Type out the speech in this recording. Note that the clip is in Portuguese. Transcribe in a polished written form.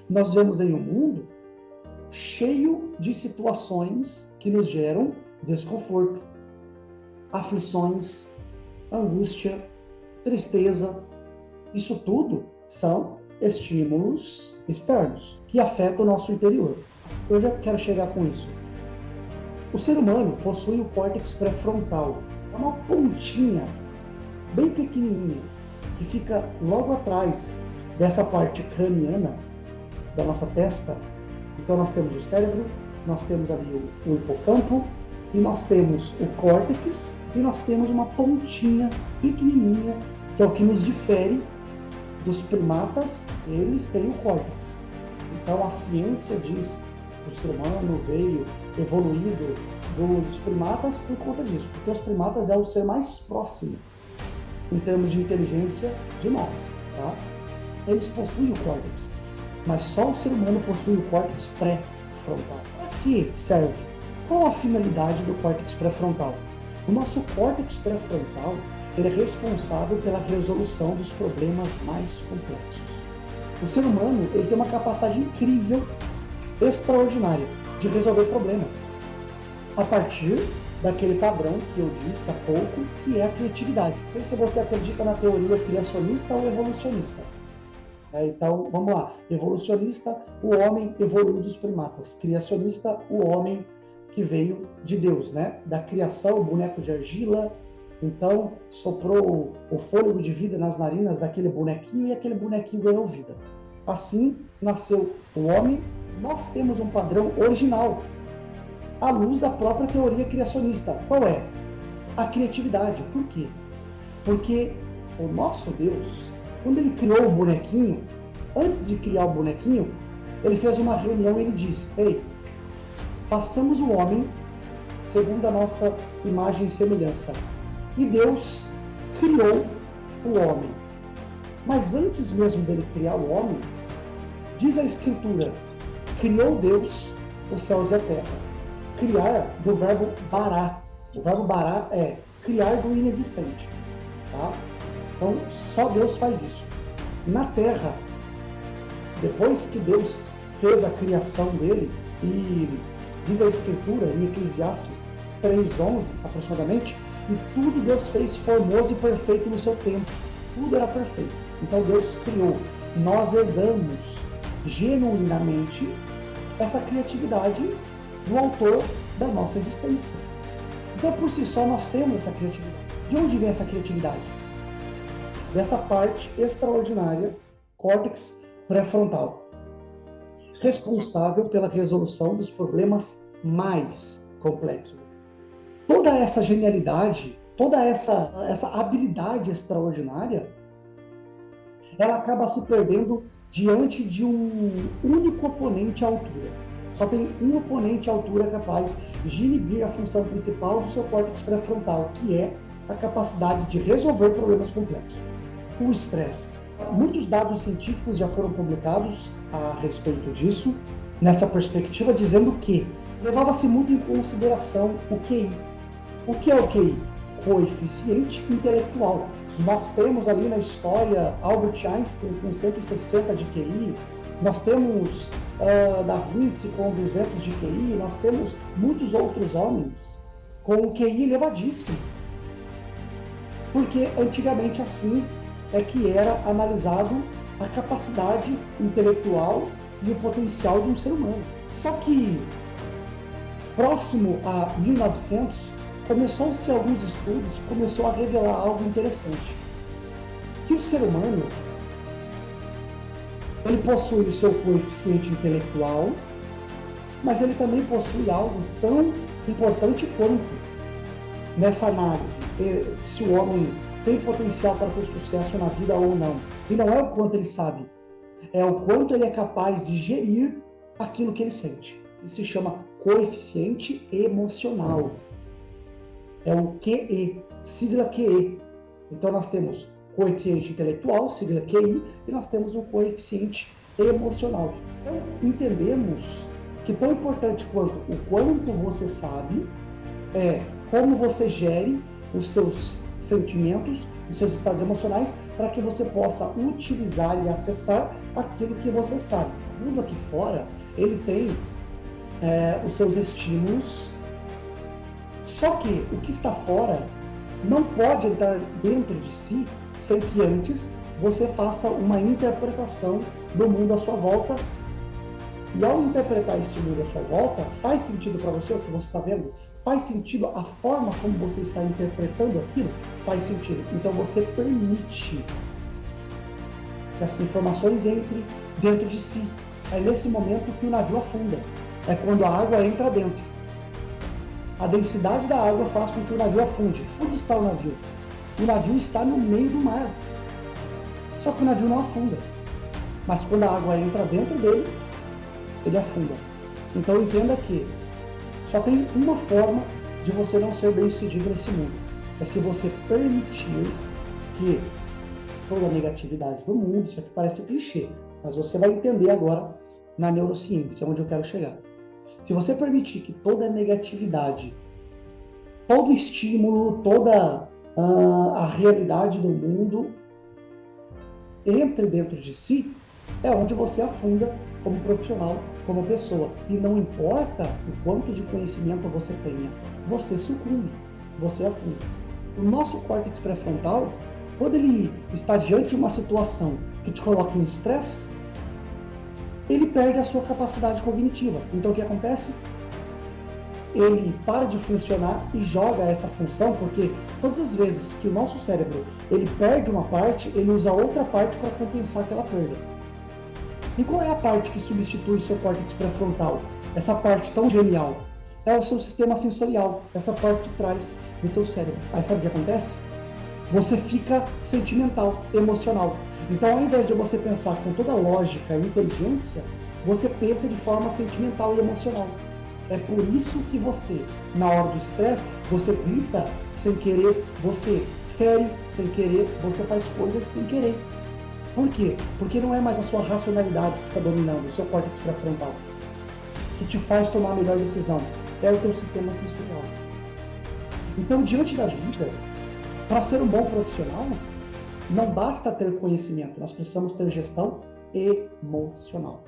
nós vivemos em um mundo cheio de situações que nos geram desconforto, aflições, angústia, tristeza. Isso tudo são estímulos externos que afetam o nosso interior. Eu já quero chegar com isso. O ser humano possui o córtex pré-frontal, é uma pontinha bem pequenininha que fica logo atrás dessa parte craniana da nossa testa. Então nós temos o cérebro, nós temos ali o hipocampo, e nós temos o córtex, e nós temos uma pontinha pequenininha, que é o que nos difere dos primatas. Eles têm o córtex. Então a ciência diz que o ser humano veio evoluído dos primatas por conta disso, porque os primatas é o ser mais próximo em termos de inteligência de nós, tá? Eles possuem o córtex, mas só o ser humano possui o córtex pré-frontal. Para que serve? Qual a finalidade do córtex pré-frontal? O nosso córtex pré-frontal ele é responsável pela resolução dos problemas mais complexos. O ser humano ele tem uma capacidade incrível, extraordinária, de resolver problemas a partir daquele padrão que eu disse há pouco, que é a criatividade. Não sei se você acredita na teoria criacionista ou evolucionista. Então, vamos lá. Evolucionista, o homem evoluiu dos primatas. Criacionista, o homem que veio de Deus, né? Da criação, o boneco de argila. Então, soprou o fôlego de vida nas narinas daquele bonequinho e aquele bonequinho ganhou vida. Assim, nasceu o homem. Nós temos um padrão original, à luz da própria teoria criacionista. Qual é? A criatividade. Por quê? Porque o nosso Deus, quando ele criou o bonequinho, antes de criar o bonequinho, ele fez uma reunião e ele disse: ei, façamos o homem segundo a nossa imagem e semelhança. E Deus criou o homem. Mas antes mesmo dele criar o homem, diz a Escritura, criou Deus os céus e a terra. Criar do verbo bará. O verbo bará é criar do inexistente. Tá? Então, só Deus faz isso. Na terra, depois que Deus fez a criação dele, e diz a Escritura, em Eclesiastes 3:11 aproximadamente, e tudo Deus fez formoso e perfeito no seu tempo. Tudo era perfeito. Então Deus criou. Nós herdamos genuinamente essa criatividade do autor da nossa existência. Então, por si só, nós temos essa criatividade. De onde vem essa criatividade? Dessa parte extraordinária, córtex pré-frontal, responsável pela resolução dos problemas mais complexos. Toda essa genialidade, toda essa habilidade extraordinária, ela acaba se perdendo diante de um único oponente à altura. Só tem um oponente à altura capaz de inibir a função principal do seu córtex pré-frontal, que é a capacidade de resolver problemas complexos. O estresse. Muitos dados científicos já foram publicados a respeito disso, nessa perspectiva, dizendo que levava-se muito em consideração o QI. O que é o QI? Coeficiente intelectual. Nós temos ali na história Albert Einstein com 160 de QI, nós temos Da Vinci com 200 de QI, nós temos muitos outros homens com um QI elevadíssimo. Porque antigamente assim é que era analisado a capacidade intelectual e o potencial de um ser humano. Só que próximo a 1900, começou-se alguns estudos, começou a revelar algo interessante. Que o ser humano, ele possui o seu coeficiente intelectual, mas ele também possui algo tão importante quanto nessa análise, se o homem tem potencial para ter sucesso na vida ou não. E não é o quanto ele sabe, é o quanto ele é capaz de gerir aquilo que ele sente. Isso se chama coeficiente emocional. É o QE, sigla QE. Então nós temos coeficiente intelectual, sigla QI, e nós temos o coeficiente emocional. Então entendemos que tão importante quanto o quanto você sabe é como você gere os seus sentimentos, os seus estados emocionais, para que você possa utilizar e acessar aquilo que você sabe. O mundo aqui fora, ele tem os seus estímulos, só que o que está fora não pode entrar dentro de si sem que antes você faça uma interpretação do mundo à sua volta. E ao interpretar esse mundo à sua volta, faz sentido para você o que você está vendo? Faz sentido a forma como você está interpretando aquilo? Faz sentido. Então você permite que essas informações entrem dentro de si. É nesse momento que o navio afunda. É quando a água entra dentro. A densidade da água faz com que o navio afunde. Onde está o navio? O navio está no meio do mar. Só que o navio não afunda. Mas quando a água entra dentro dele, ele afunda. Então entenda que só tem uma forma de você não ser bem-sucedido nesse mundo. É se você permitir que toda a negatividade do mundo, isso aqui parece clichê, mas você vai entender agora na neurociência, onde eu quero chegar. Se você permitir que toda a negatividade, todo estímulo, toda a realidade do mundo entre dentro de si, é onde você afunda como profissional, como pessoa. E não importa o quanto de conhecimento você tenha, você sucumbe, você afunda. O nosso córtex pré-frontal, quando ele está diante de uma situação que te coloca em estresse, ele perde a sua capacidade cognitiva. Então o que acontece? Ele para de funcionar e joga essa função, porque todas as vezes que o nosso cérebro ele perde uma parte, ele usa outra parte para compensar aquela perda. E qual é a parte que substitui o seu córtex pré-frontal? Essa parte tão genial. É o seu sistema sensorial, essa parte de trás do teu cérebro. Aí sabe o que acontece? Você fica sentimental, emocional. Então, ao invés de você pensar com toda a lógica e inteligência, você pensa de forma sentimental e emocional. É por isso que você, na hora do estresse, você grita sem querer, você fere sem querer, você faz coisas sem querer. Por quê? Porque não é mais a sua racionalidade que está dominando, o seu córtex pré-frontal, que te faz tomar a melhor decisão. É o teu sistema sensorial. Então, diante da vida, para ser um bom profissional, não basta ter conhecimento, nós precisamos ter gestão emocional.